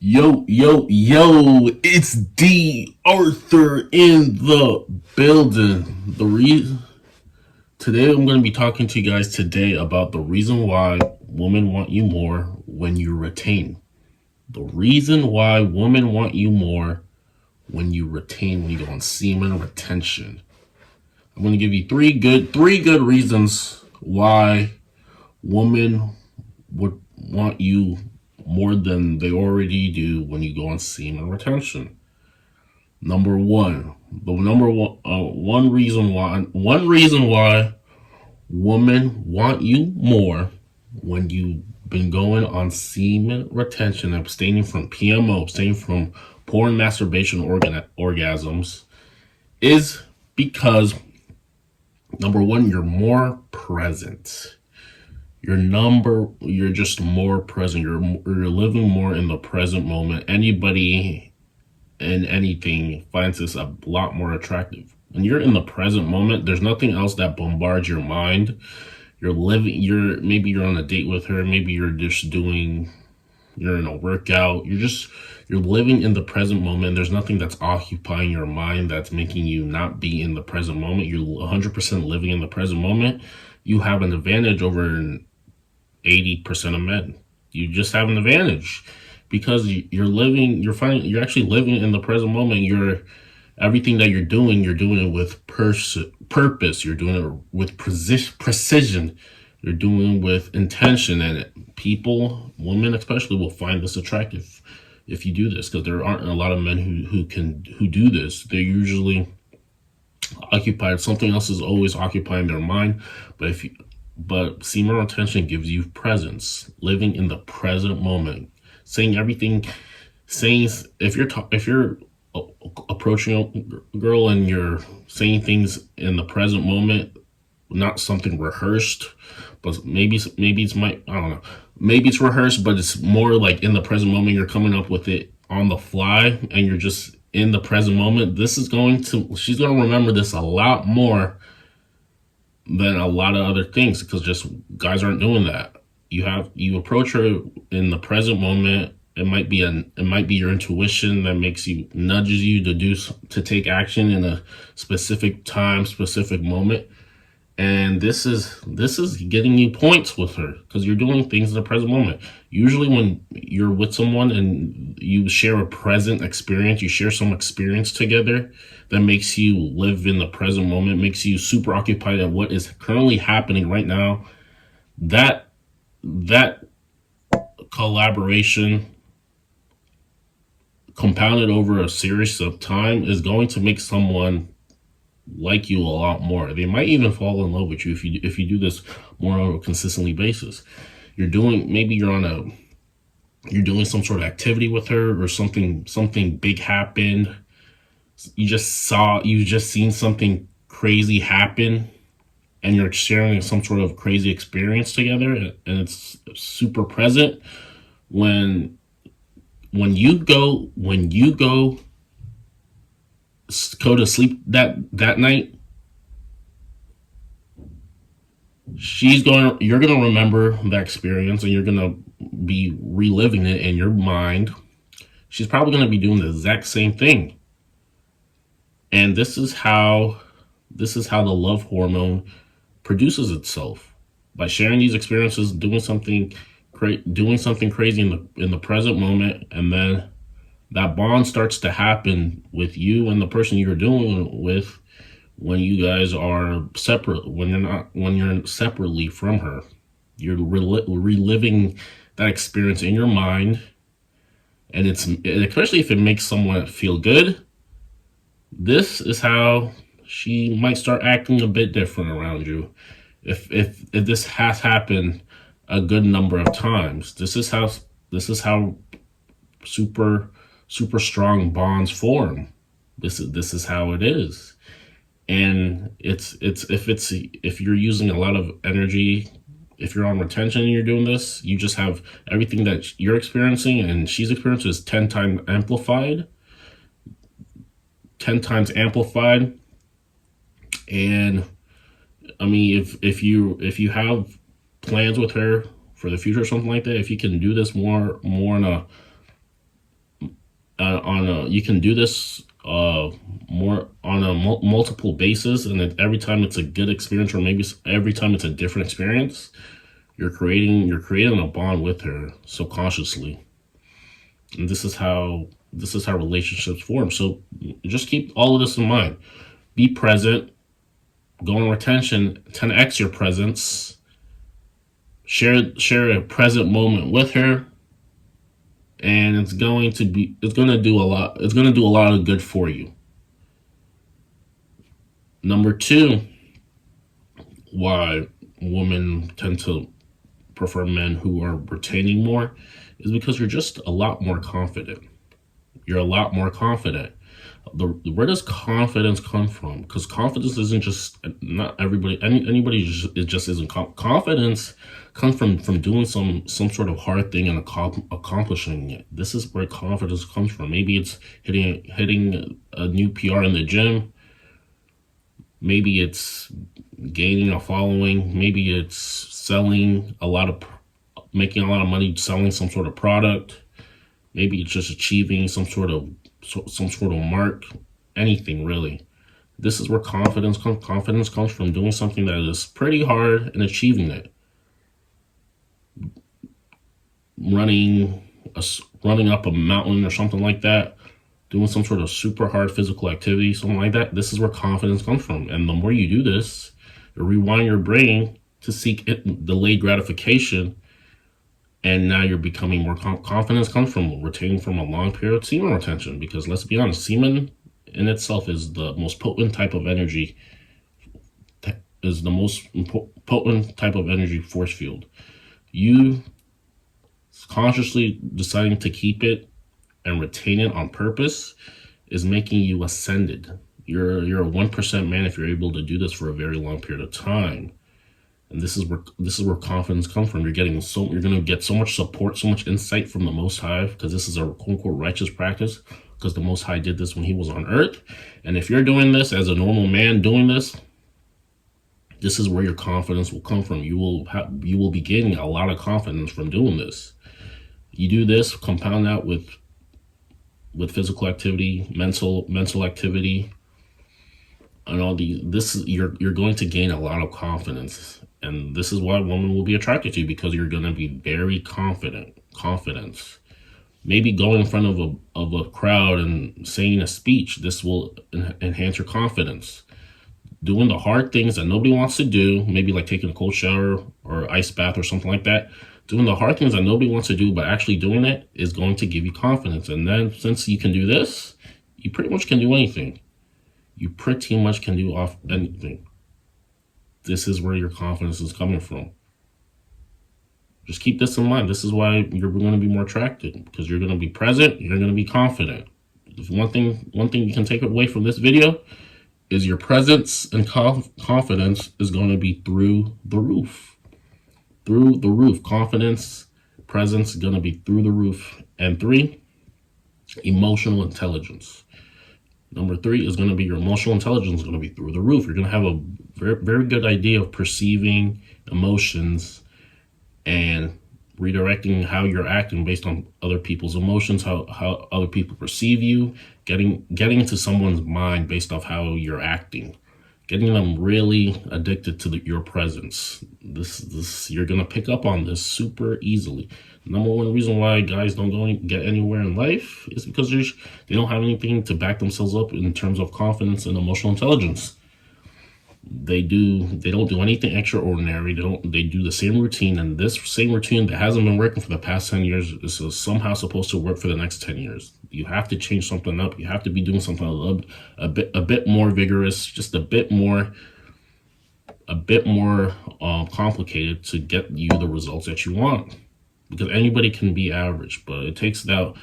Yo, it's D.Arthur in the building. Today I'm going to be talking to you guys today about the reason why women want you more when you retain. The reason why women want you more when you retain, when you go on semen retention. I'm going to give you three good reasons why women would want you more than they already do when you go on semen retention. Number one, one reason why women want you more when you've been going on semen retention, abstaining from PMO, abstaining from porn masturbation orgasms, is because number one, you're more present. You're just more present. You're living more in the present moment. Anybody and anything finds this a lot more attractive. When you're in the present moment, there's nothing else that bombards your mind. Maybe you're on a date with her, maybe you're in a workout. You're living in the present moment. There's nothing that's occupying your mind that's making you not be in the present moment. You're 100% living in the present moment. You have an advantage over 80% of men. You just have an advantage because you're actually living in the present moment. Everything that you're doing it with purpose. You're doing it with precision. You're doing it with intention, and women especially, will find this attractive if you do this, because there aren't a lot of men who do this. They're usually occupied. Something else is always occupying their mind. But semen retention gives you presence, living in the present moment, saying if you're approaching a girl and you're saying things in the present moment, not something rehearsed, but maybe I don't know, maybe it's rehearsed, but it's more like in the present moment. You're coming up with it on the fly, and you're just in the present moment. She's going to remember this a lot more than a lot of other things, because just guys aren't doing that. You approach her in the present moment. It might be your intuition that nudges you to take action in a specific time, specific moment. And this is getting you points with her, because you're doing things in the present moment. Usually when you're with someone and you share a present experience, you share some experience together that makes you live in the present moment, makes you super occupied at what is currently happening right now. That collaboration, compounded over a series of time, is going to make someone like you a lot more. They might even fall in love with you if you do this more on a consistently basis. You're doing some sort of activity with her, or something big happened. You just seen something crazy happen, and you're sharing some sort of crazy experience together, and it's super present. When you go to sleep that night, you're gonna remember that experience, and you're gonna be reliving it in your mind. She's probably gonna be doing the exact same thing. And this is how the love hormone produces itself, by sharing these experiences, doing something crazy in the present moment, and then that bond starts to happen with you and the person you're doing it with when you guys are separate. When you're separately from her, you're reliving that experience in your mind, and especially if it makes someone feel good. This is how she might start acting a bit different around you. If this has happened a good number of times, this is how super strong bonds form. This is how it is. And if you're using a lot of energy, if you're on retention and you're doing this, you just have everything that you're experiencing and she's experiencing is 10 times amplified. And I mean, if you have plans with her for the future or something like that, if you can do this more on you can do this more on a multiple basis, and every time it's a good experience, or maybe every time it's a different experience, you're creating a bond with her subconsciously, and this is how relationships form. So just keep all of this in mind. Be present, go on retention, 10x your presence, share a present moment with her, and it's going to do a lot of good for you. Number two, why women tend to prefer men who are retaining more is because you're just a lot more confident. You're a lot more confident. Where does confidence come from? Because confidence isn't just, not everybody, anybody just isn't. Confidence comes from doing some sort of hard thing and accomplishing it. This is where confidence comes from. Maybe it's hitting a new PR in the gym. Maybe it's gaining a following. Maybe it's making a lot of money selling some sort of product. Maybe it's just achieving some sort of mark. Anything really. This is where confidence comes. Confidence comes from doing something that is pretty hard and achieving it. Running up a mountain or something like that, doing some sort of super hard physical activity, something like that. This is where confidence comes from. And the more you do this, you rewind your brain to seek delayed gratification, and now you're becoming more confidence comes from retaining from a long period of semen retention. Because let's be honest, semen in itself is the most potent type of energy, force field. You consciously deciding to keep it and retain it on purpose is making you ascended. You're a 1% man if you're able to do this for a very long period of time. And this is where confidence comes from. You're going to get so much support, so much insight from the Most High, because this is a quote unquote righteous practice, because the Most High did this when he was on earth. And if you're doing this as a normal man doing this, this is where your confidence will come from. You will be gaining a lot of confidence from doing this. You do this, compound that with physical activity, mental activity, and all you're going to gain a lot of confidence. And this is why women will be attracted to you, because you're going to be very confident. Confidence. Maybe going in front of a crowd and saying a speech, this will enhance your confidence. Doing the hard things that nobody wants to do, maybe like taking a cold shower or ice bath or something like that. Doing the hard things that nobody wants to do, but actually doing it is going to give you confidence. And then since you can do this, you pretty much can do anything. You pretty much can do anything. This is where your confidence is coming from. Just keep this in mind. This is why you're going to be more attracted, because you're going to be present. You're going to be confident. If one thing you can take away from this video is your presence and confidence is going to be through the roof. Through the roof. Confidence, presence is going to be through the roof. And 3, emotional intelligence. Number 3 is going to be your emotional intelligence is going to be through the roof. You're going to have a very, very good idea of perceiving emotions and redirecting how you're acting based on other people's emotions, how other people perceive you, getting into someone's mind based off how you're acting, getting them really addicted to your presence. This you're going to pick up on this super easily. Number one reason why guys don't get anywhere in life is because they don't have anything to back themselves up in terms of confidence and emotional intelligence. They don't do anything extraordinary. They do the same routine, and this same routine that hasn't been working for the past 10 years is somehow supposed to work for the next 10 years. You have to change something up. You have to be doing something a bit more vigorous, just a bit more complicated to get you the results that you want. Because anybody can be average, but it takes that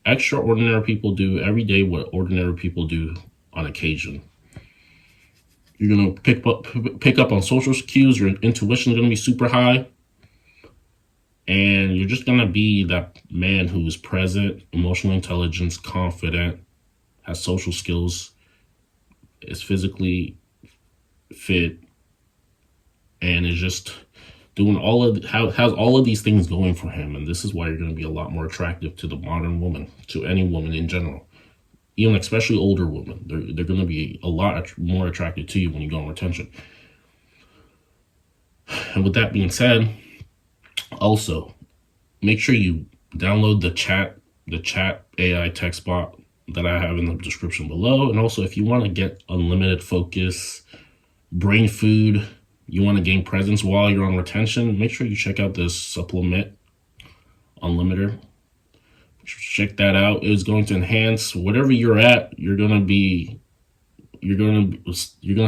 extraordinary people do every day what ordinary people do on occasion. You're going to pick up on social cues. Your intuition is going to be super high. And you're just going to be that man who is present, emotional intelligence, confident, has social skills, is physically fit, and is just doing all of has all of these things going for him, and this is why you're going to be a lot more attractive to the modern woman, to any woman in general, even especially older women. They're going to be a lot more attracted to you when you go on retention. And with that being said, also make sure you download the chat AI text bot that I have in the description below. And also, if you want to get unlimited focus, brain food, you want to gain presence while you're on retention, make sure you check out this supplement unlimited. Check that out. It's going to enhance whatever you're at. You're gonna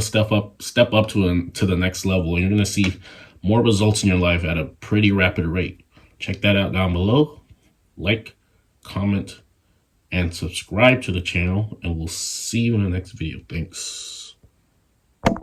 step up to the next level, and you're gonna see more results in your life at a pretty rapid rate. Check that out down below. Like, comment, and subscribe to the channel, and we'll see you in the next video. Thanks.